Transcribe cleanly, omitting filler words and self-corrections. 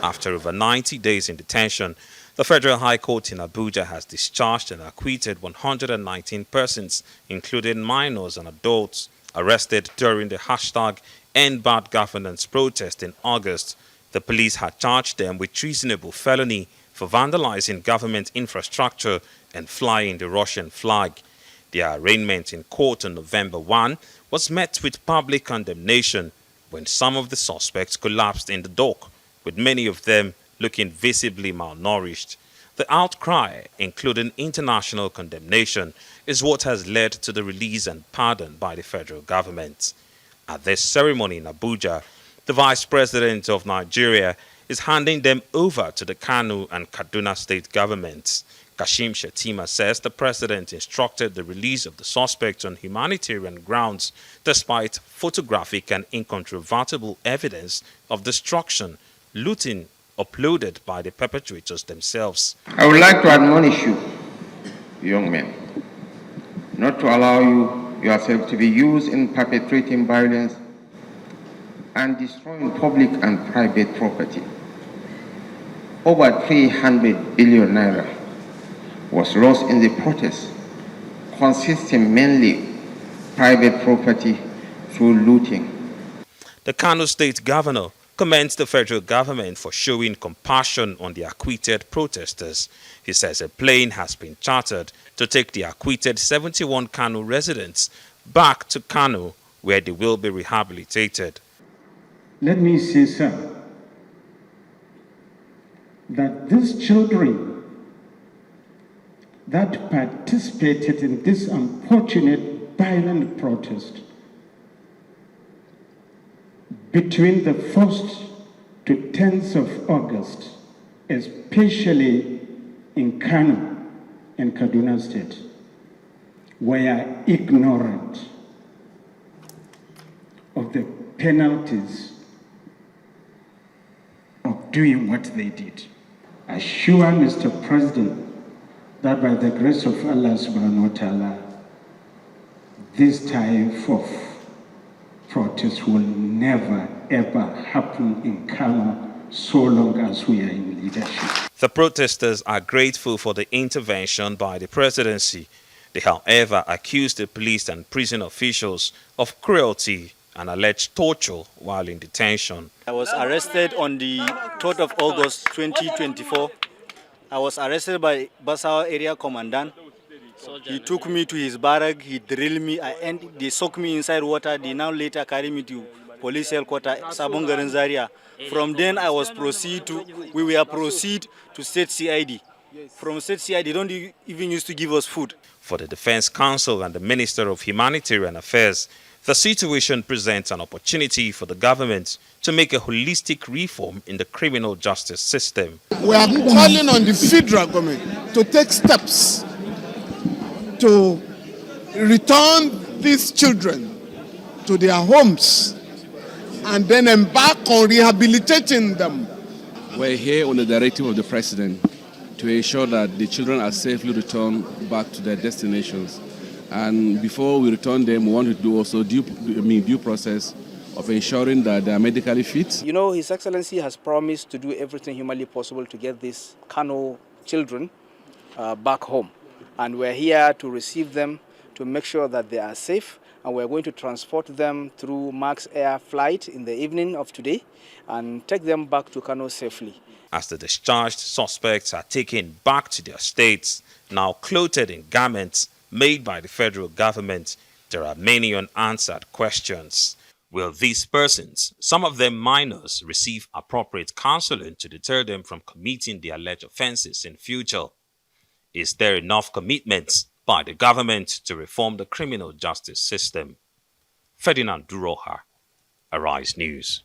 After over 90 days in detention, the Federal High Court in Abuja has discharged and acquitted 119 persons, including minors and adults, arrested during the hashtag End Bad Governance protest in August. The police had charged them with treasonable felony for vandalizing government infrastructure and flying the Russian flag. Their arraignment in court on November 1 was met with public condemnation when some of the suspects collapsed in the dock, with many of them looking visibly malnourished. The outcry, including international condemnation, is what has led to the release and pardon by the federal government. At this ceremony in Abuja, the Vice President of Nigeria is handing them over to the Kano and Kaduna state governments. Kashim Shettima says the president instructed the release of the suspects on humanitarian grounds despite photographic and incontrovertible evidence of destruction, looting uploaded by the perpetrators themselves. I would like to admonish you, young men, not to allow yourself to be used in perpetrating violence and destroying public and private property. Over 300 billion naira was lost in the protest, consisting mainly private property through looting. The Kano state governor commends the federal government for showing compassion on the acquitted protesters. He says a plane has been chartered to take the acquitted 71 Kano residents back to Kano, where they will be rehabilitated. Let me say, sir, that these children that participated in this unfortunate violent protest between the 1st to 10th of August, especially in Kano and Kaduna State, were ignorant of the penalties of doing what they did. I assure Mr. President that by the grace of Allah subhanahu wa ta'ala, this type of protest will never ever happen in Kano so long as we are in leadership. The protesters are grateful for the intervention by the presidency. They, however, accuse the police and prison officials of cruelty and alleged torture while in detention. I was arrested on the 3rd of August 2024. I was arrested by Basawa area commandant. He took me to his barrack, he drilled me, they soaked me inside water, they now later carried me to police headquarters, Sabon Garin Zaria. From then we were proceed to state CID. From state CID, they don't even used to give us food. For the Defense Council and the Minister of Humanitarian Affairs, the situation presents an opportunity for the government to make a holistic reform in the criminal justice system. We are calling on the federal government to take steps to return these children to their homes and then embark on rehabilitating them. We're here on the directive of the president to ensure that the children are safely returned back to their destinations. And before we return them, we want to do also due process of ensuring that they are medically fit. You know, His Excellency has promised to do everything humanly possible to get these Kano children back home. And we're here to receive them, to make sure that they are safe. And we're going to transport them through Max Air flight in the evening of today and take them back to Kano safely. As the discharged suspects are taken back to their states, now clothed in garments made by the federal government, there are many unanswered questions. Will these persons, some of them minors, receive appropriate counseling to deter them from committing the alleged offenses in future? Is there enough commitment by the government to reform the criminal justice system? Ferdinand Duroha, Arise News.